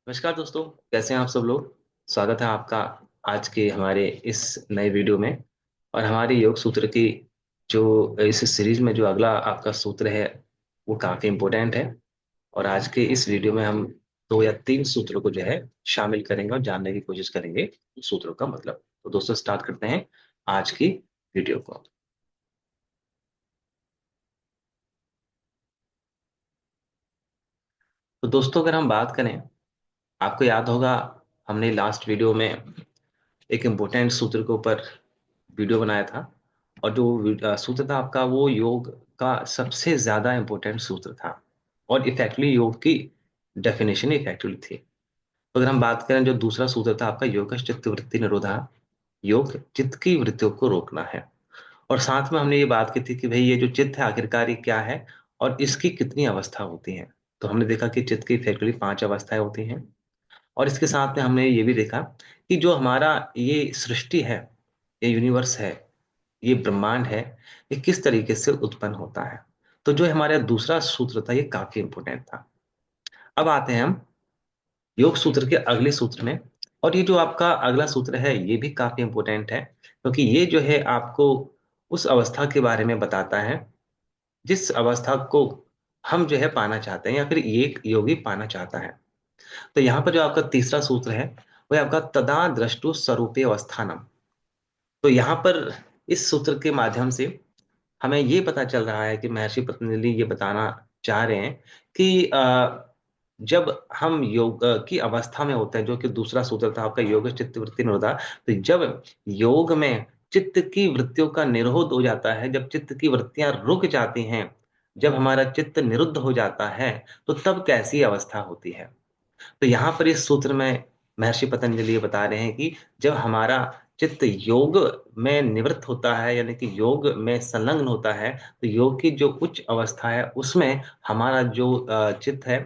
नमस्कार दोस्तों, कैसे हैं आप सब लोग। स्वागत है आपका आज के हमारे इस नए वीडियो में। और हमारे योग सूत्र की जो इस सीरीज में जो अगला आपका सूत्र है वो काफी इम्पोर्टेंट है। और आज के इस वीडियो में हम दो या तीन सूत्रों को जो है शामिल करेंगे और जानने की कोशिश करेंगे उन सूत्रों का मतलब। तो दोस्तों स्टार्ट करते हैं आज की वीडियो को। तो दोस्तों अगर हम बात करें, आपको याद होगा हमने लास्ट वीडियो में एक इम्पोर्टेंट सूत्र के ऊपर वीडियो बनाया था। और जो सूत्र था आपका वो योग का सबसे ज्यादा इम्पोर्टेंट सूत्र था। और इफेक्टिवली योग की डेफिनेशन इफेक्टिवली थी। तो अगर हम बात करें, जो दूसरा सूत्र था आपका योग चित्त वृत्ति निरोधा, योग चित्त की वृत्तियों को रोकना है। और साथ में हमने ये बात की थी कि भाई ये जो चित्त है आखिरकार ये क्या है और इसकी कितनी अवस्था होती है। तो हमने देखा कि चित्त की इफेक्टिवली 5 अवस्थाएं होती हैं। और इसके साथ में हमने ये भी देखा कि जो हमारा ये सृष्टि है, ये यूनिवर्स है, ये ब्रह्मांड है, ये किस तरीके से उत्पन्न होता है। तो जो हमारा दूसरा सूत्र था ये काफी इंपॉर्टेंट था। अब आते हैं हम योग सूत्र के अगले सूत्र में। और ये जो आपका अगला सूत्र है ये भी काफी इंपॉर्टेंट है, क्योंकि ये जो है आपको उस अवस्था के बारे में बताता है जिस अवस्था को हम जो है पाना चाहते हैं या फिर ये एक योगी पाना चाहता है। तो यहाँ पर जो आपका तीसरा सूत्र है वो है आपका तदा द्रष्टु स्वरूपे अवस्थानम। तो यहाँ पर इस सूत्र के माध्यम से हमें ये पता चल रहा है कि महर्षि पतंजलि ये बताना चाह रहे हैं कि जब हम योग की अवस्था में होते हैं, जो कि दूसरा सूत्र था आपका योग चित्त वृत्ति निरोधा। तो जब योग में चित्त की वृत्तियों का निरोध हो जाता है, जब चित्त की वृत्तियां रुक जाती हैं, जब हमारा चित्त निरुद्ध हो जाता है, तो तब कैसी अवस्था होती है। तो यहाँ पर इस सूत्र में महर्षि पतंजलि ये बता रहे हैं कि जब हमारा चित्त योग में निवृत्त होता है, यानी कि योग में संलग्न होता है, तो योग की जो उच्च अवस्था है उसमें हमारा जो चित्त है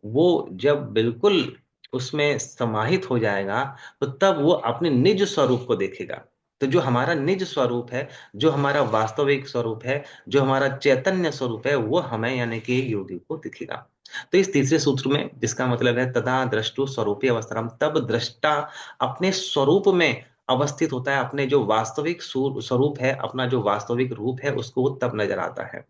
वो जब बिल्कुल उसमें समाहित हो जाएगा, तो तब वो अपने निज स्वरूप को देखेगा। तो जो हमारा निज स्वरूप है, जो हमारा वास्तविक स्वरूप है, जो हमारा चैतन्य स्वरूप है, वो हमें यानी कि योगी को दिखेगा। तो इस तीसरे सूत्र में जिसका मतलब है तदा द्रष्टु स्वरूपी अवस्थानम, तब दृष्टा अपने स्वरूप में अवस्थित होता है, अपने जो वास्तविक स्वरूप है, अपना जो वास्तविक रूप है उसको वो तब नजर आता है।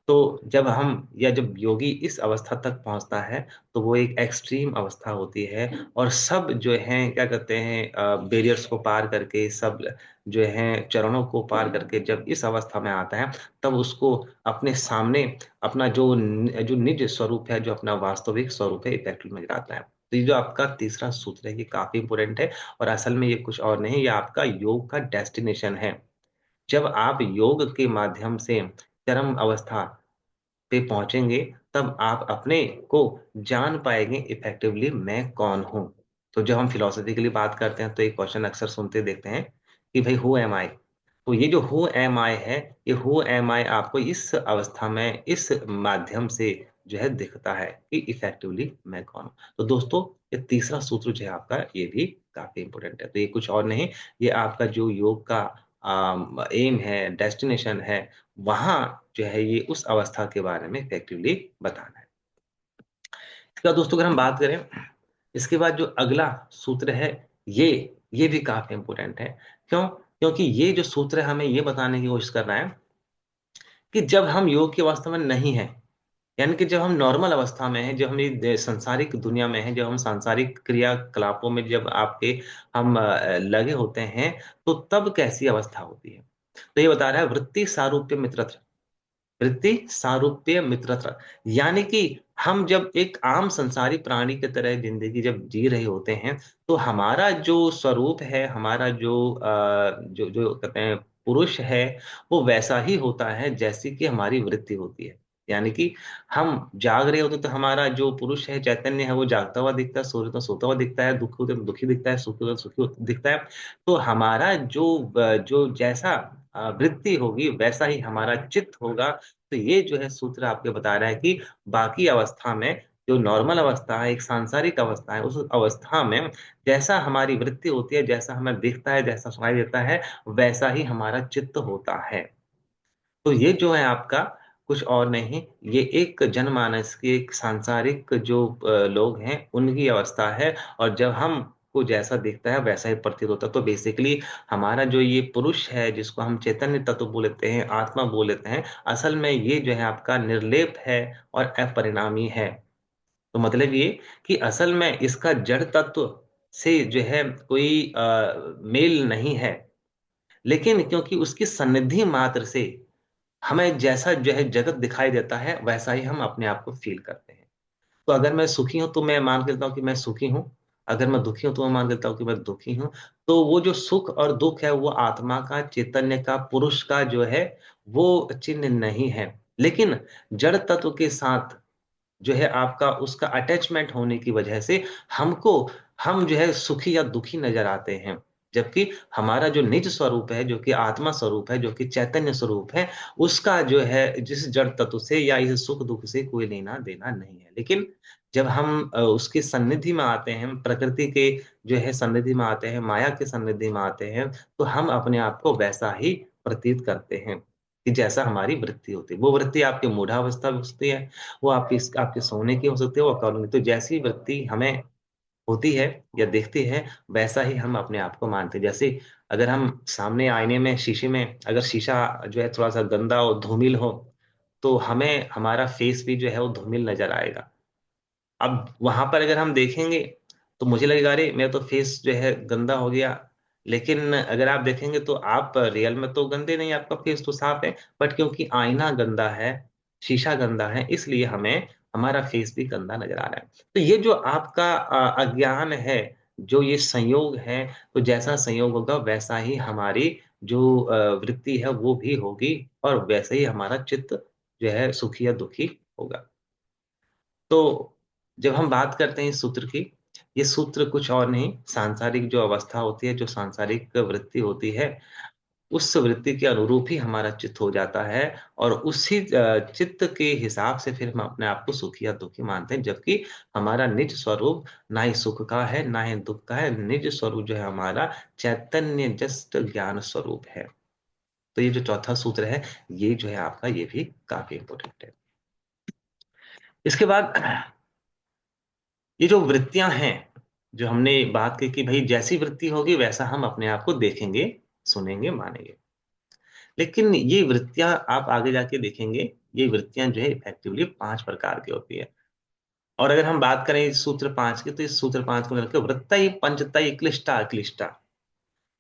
तो जब हम या जब योगी इस अवस्था तक पहुंचता है, तो वो एक एक्सट्रीम अवस्था होती है। और सब जो हैं क्या कहते हैं, बैरियर्स को पार करके, सब जो हैं चरणों को पार करके जब इस अवस्था में आता है, तब उसको अपने सामने अपना जो निज स्वरूप है, जो अपना वास्तविक स्वरूप है, इफेक्टिव नजर आता है। तो ये जो आपका तीसरा सूत्र है ये काफी इंपॉर्टेंट है। और असल में ये कुछ और नहीं, ये आपका योग का डेस्टिनेशन है। जब आप योग के माध्यम से चरम अवस्था पे पहुंचेंगे, तब आप अपने को जान पाएंगे इफेक्टिवली मैं कौन हूं। तो जब हम फिलोसफी के लिए बात करते हैं तो एक क्वेश्चन अक्सर सुनते देखते हैं कि भाई हु एम आई। तो ये जो हु एम आई है, ये हु एम आई आपको इस अवस्था में इस माध्यम से जो है दिखता है कि इफेक्टिवली मैं कौन हूं। तो दोस्तों ये तीसरा सूत्र जो है आपका ये भी काफी इंपॉर्टेंट है। तो ये कुछ और नहीं, ये आपका जो योग का एम है, डेस्टिनेशन है, वहां जो है ये उस अवस्था के बारे में इफेक्टिवली बताना है। इसके बाद दोस्तों अगर हम बात करें, इसके बाद जो अगला सूत्र है ये ये भी काफी इंपॉर्टेंट है। क्यों? क्योंकि ये जो सूत्र है हमें ये बताने की कोशिश कर रहा है कि जब हम योग की अवस्था में नहीं है, यानी कि जब हम नॉर्मल अवस्था में हैं, जब हम ये सांसारिक दुनिया में हैं, जब हम सांसारिक क्रियाकलापों में जब आपके हम लगे होते हैं, तो तब कैसी अवस्था होती है। तो ये बता रहा है वृत्ति सारूप्य मित्रत्व, वृत्ति सारूप्य मित्रत्व, यानी कि हम जब एक आम संसारी प्राणी की तरह जिंदगी जब जी रहे होते हैं, तो हमारा जो स्वरूप है, हमारा जो जो कहते हैं पुरुष है, वो वैसा ही होता है जैसी कि हमारी वृत्ति होती है। यानी कि हम जाग रहे होते तो हमारा जो पुरुष है, चैतन्य है, वो जागता हुआ दिखता है, सो रहे तो सोता हुआ दिखता है, दुखी होते तो दुखी दिखता है, सुखी होते तो सुखी दिखता है। तो हमारा जो जैसा वृत्ति होगी वैसा ही हमारा चित्त होगा। तो ये जो है सूत्र आपको बता रहा है कि बाकी अवस्था में, जो नॉर्मल अवस्था है, एक सांसारिक अवस्था है, उस अवस्था में जैसा हमारी वृत्ति होती है, जैसा हमें दिखता है, जैसा सुनाई देता है, वैसा ही हमारा चित्त होता है। तो ये जो है आपका कुछ और नहीं, ये एक जनमानस के एक सांसारिक जो लोग हैं, उनकी अवस्था है। और जब हमको जैसा दिखता है वैसा ही प्रतीत होता है। तो बेसिकली हमारा जो ये पुरुष है, जिसको हम चैतन्य तत्व बोल लेते हैं, आत्मा बोल लेते हैं, असल में ये जो है आपका निर्लेप है और अपरिणामी है। तो मतलब ये कि असल में इसका जड़ तत्व से जो है कोई मेल नहीं है, लेकिन क्योंकि उसकी सन्निधि मात्र से हमें जैसा जो है जगत दिखाई देता है, वैसा ही हम अपने आप को फ़ील करते हैं। तो अगर मैं सुखी हूँ, तो मैं मान के चलता हूँ कि मैं सुखी हूँ। अगर मैं दुखी हूँ, तो मैं मान के चलता हूँ कि मैं दुखी हूँ। तो वो जो सुख और दुःख है, वो आत्मा का, चैतन्य का, पुरुष का जो है, वो चिन्ह नहीं है। लेकिन जड़ तत्व के साथ जो है आपका उसका अटैचमेंट होने की वजह से हमको हम जो है सुखी या दुखी नज़र आते हैं। जबकि हमारा जो निज स्वरूप है, जो कि आत्मा स्वरूप है, जो कि चैतन्य स्वरूप है, उसका जो है जिस जड़ तत्व से या इस सुख-दुःख से कोई लेना-देना नहीं है। लेकिन जब हम उसकी सन्निधि में आते हैं, प्रकृति के जो है सन्निधि में आते हैं, माया के सन्निधि में आते हैं, तो हम अपने आप को वैसा ही प्रतीत करते हैं, कि जैसा हमारी वृत्ति होती है। वो वृत्ति आपकी मूढ़ावस्था में हो सकती है, वो आपके सोने की हो सकती है, वो कभी तो जैसी वृत्ति हमें होती है या दिखती है, वैसा ही हम अपने आप को मानते हैं। जैसे अगर हम सामने आईने में, शीशे में अगर शीशा जो है थोड़ा-सा गंदा और धूमिल हो, तो हमें हमारा फेस भी जो है वो धूमिल नज़र आएगा। अब वहाँ पर अगर हम देखेंगे, तो मुझे लगेगा अरे! मेरा तो फेस जो है गंदा हो गया। लेकिन अगर आप देखेंगे तो आप रियल में तो गंदे नहीं, आपका फेस तो साफ है। बट क्योंकि आईना गंदा है, शीशा गंदा है, इसलिए हमें हमारा फेस भी गंदा नज़र आ रहा है। तो ये जो आपका अज्ञान है, जो ये संयोग है, तो जैसा संयोग होगा वैसा ही हमारी जो वृत्ति है वो भी होगी, और वैसे ही हमारा चित्त जो है सुखी या दुखी होगा। तो जब हम बात करते हैं इस सूत्र की, ये सूत्र कुछ और नहीं, सांसारिक जो अवस्था होती है, जो सांसारिक वृत्ति होती है, उस वृत्ति के अनुरूप ही हमारा चित्त हो जाता है, और उसी चित्त के हिसाब से फिर हम अपने आप को सुखी या दुखी मानते हैं। जबकि हमारा निज स्वरूप ना ही सुख का है, ना ही दुःख का है, निज स्वरूप जो है हमारा चैतन्य जस्ट ज्ञान स्वरूप है। तो ये जो चौथा सूत्र है, ये जो है आपका, ये भी काफ़ी इम्पोर्टेंट है। इसके बाद ये जो वृत्तियाँ हैं, जो हमने बात की कि भई जैसी वृत्ति होगी वैसा हम अपने आप को देखेंगे, सुनेंगे, मानेंगे। लेकिन ये वृत्तियाँ आप आगे जाके देखेंगे, ये वृत्तियाँ जो है इफेक्टिवली 5 प्रकार की होती है। और अगर हम बात करें इस सूत्र 5 की, तो इस सूत्र 5 को लेकर वृत्तयः पंचतयः क्लिष्टा अक्लिष्टा।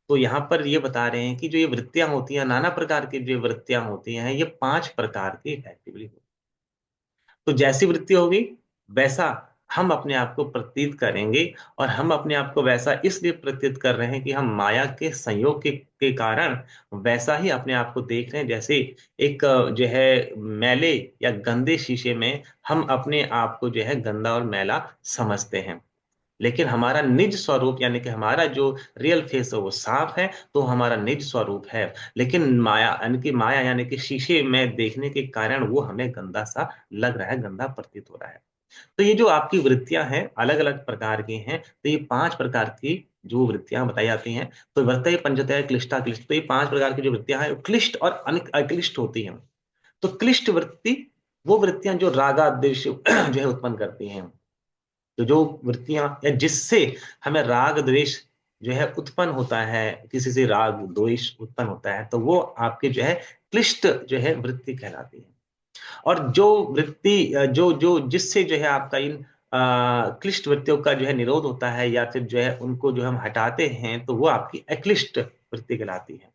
तो यहाँ पर ये बता रहे हैं कि जो ये वृत्तियाँ होती हैं, नाना प्रकार की जो वृत्तियाँ होती हैं, ये 5 प्रकार की इफेक्टिवली होती हैं। तो जैसी वृत्ति होगी, वैसा हम अपने आप को प्रतीत करेंगे, और हम अपने आप को वैसा इसलिए प्रतीत कर रहे हैं कि हम माया के संयोग के कारण वैसा ही अपने आप को देख रहे हैं। जैसे एक जो है मैले या गंदे शीशे में हम अपने आप को जो है गंदा और मैला समझते हैं। लेकिन हमारा निज स्वरूप यानी कि हमारा जो रियल फेस है वो साफ है, तो हमारा निज स्वरूप है। लेकिन माया यानी कि शीशे में देखने के कारण वो हमें गंदा-सा लग रहा है, गंदा प्रतीत हो रहा है। तो ये जो आपकी वृत्तियाँ हैं, अलग-अलग प्रकार की हैं, तो ये 5 प्रकार की जो वृत्तियाँ बताई जाती हैं, तो वृत्तयः पंचतयः क्लिष्टा क्लिष्ट, तो ये 5 प्रकार की जो वृत्तियाँ हैं, वो क्लिष्ट और अक्लिष्ट होती हैं। तो क्लिष्ट वृत्ति, वो वृत्तियाँ जो रागाद्वेष जो है उत्पन्न करती हैं। तो जो वृत्तियाँ या जिससे हमें राग द्वेष जो है उत्पन्न होता है, किसी से राग द्वेष उत्पन्न होता है, तो वो आपकी जो है क्लिष्ट जो है वृत्ति कहलाती है। और जो वृत्ति जो जो जिससे जो है आपका इन क्लिष्ट वृत्तियों का जो है निरोध होता है, या फिर जो है उनको जो हम हटाते हैं, तो वो आपकी अक्लिष्ट वृत्ति कहलाती है।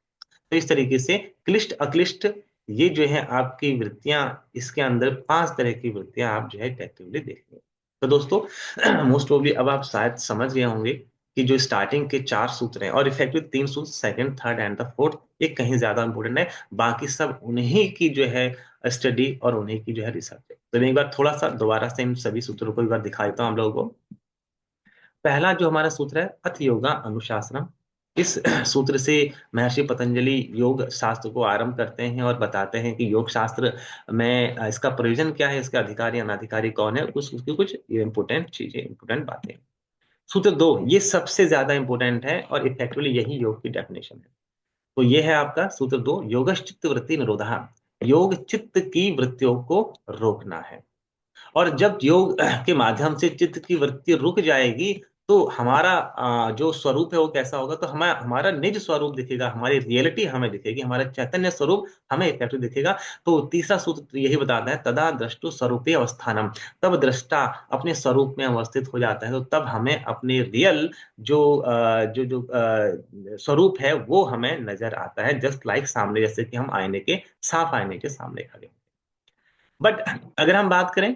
तो इस तरीके से क्लिष्ट, अक्लिष्ट, ये जो है आपकी वृत्तियाँ, इसके अंदर 5 तरह की वृत्तियाँ आप जो है इफेक्टिवली देखेंगे। तो दोस्तों मोस्ट प्रोबेबली अब आप शायद समझ गए होंगे कि जो स्टार्टिंग के 4 सूत्र हैं, और इफेक्टिव 3 सूत्र, second, third and the fourth, ये कहीं ज़्यादा इम्पोर्टेंट है। बाकी सब उन्हीं की जो है स्टडी और उन्हीं की जो है रिसर्च है। तो मैं एक बार थोड़ा-सा दोबारा से इन सभी सूत्रों को एक बार दिखा देता हूँ हम लोगों को। पहला जो हमारा सूत्र है, अथ योगा अनुशासनम। इस सूत्र से महर्षि पतंजलि योग शास्त्र को आरंभ करते हैं और बताते हैं कि योग शास्त्र में इसका प्रयोजन क्या है, इसके अधिकारी अनाधिकारी कौन है, कुछ उसकी कुछ इम्पोर्टेंट चीजें, इम्पोर्टेंट बातें। सूत्र 2, ये सबसे ज्यादा इम्पोर्टेंट है और इफेक्टिवली यही योग की डेफिनेशन है। तो ये है आपका सूत्र 2, योगश्चित्त वृत्ति निरोधा। योग चित्त की वृत्तियों को रोकना है। और जब योग के माध्यम से चित्त की वृत्ति रुक जाएगी, तो हमारा जो स्वरूप है वो कैसा होगा, तो हमें हमारा निज स्वरूप दिखेगा, हमारी रियलिटी हमें दिखेगी, हमारा चैतन्य स्वरूप हमें इफेक्टिव दिखेगा। तो तीसरा सूत्र तो यही बताता है, तदा द्रष्टु स्वरूपे अवस्थानम। तब दृष्टा अपने स्वरूप में अवस्थित हो जाता है, तो तब हमें अपने रियल जो स्वरूप है वो हमें नजर आता है, जस्ट लाइक सामने, जैसे कि हम आईने के, साफ आईने के सामने खड़े। बट अगर हम बात करें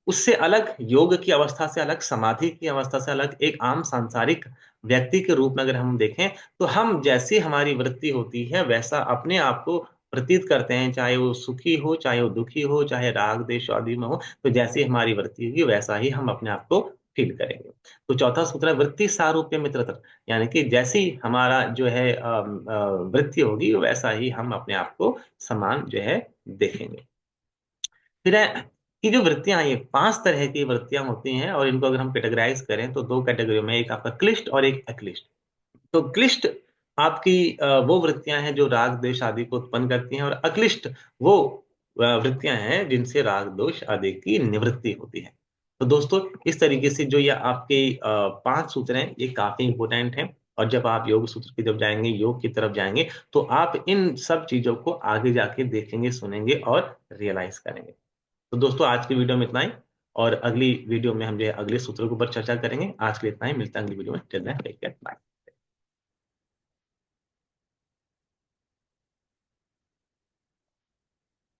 उससे अलग, योग की अवस्था से अलग, समाधि की अवस्था से अलग, एक आम सांसारिक व्यक्ति के रूप में अगर हम देखें, तो हम जैसी हमारी वृत्ति होती है वैसा अपने आप को प्रतीत करते हैं, चाहे वो सुखी हो, चाहे वो दुखी हो, चाहे राग देश आदि में हो। तो जैसी हमारी वृत्ति होगी वैसा ही हम अपने आप को फील करेंगे। तो चौथा सूत्र है वृत्ति सारूप्य मित्रतर, यानी कि जैसी हमारा जो है वृत्ति होगी वैसा ही हम अपने आप को समान जो है देखेंगे। फिर है कि जो वृत्तियां हैं, ये 5 तरह की वृत्तियां होती हैं, और इनको अगर हम कैटेगराइज करें तो 2 कैटेगरी में, एक आपका क्लिष्ट और एक अक्लिष्ट। तो क्लिष्ट आपकी वो वृत्तियां हैं जो राग द्वेष आदि को उत्पन्न करती हैं, और अक्लिष्ट वो वृत्तियां हैं जिनसे राग दोष आदि की निवृत्ति होती है। तो दोस्तों, इस तरीके से जो ये आपके 5 सूत्र हैं ये काफी इंपॉर्टेंट हैं, और जब आप योग सूत्र की जब जाएंगे, योग की तरफ जाएंगे, तो आप इन सब चीजों को आगे जाके देखेंगे, सुनेंगे और रियलाइज करेंगे। तो दोस्तों, आज की वीडियो में इतना ही, और अगली वीडियो में हम जो है अगले सूत्रों के ऊपर चर्चा करेंगे। आज के लिए इतना ही, मिलता है अगली वीडियो में। Till then take care, bye.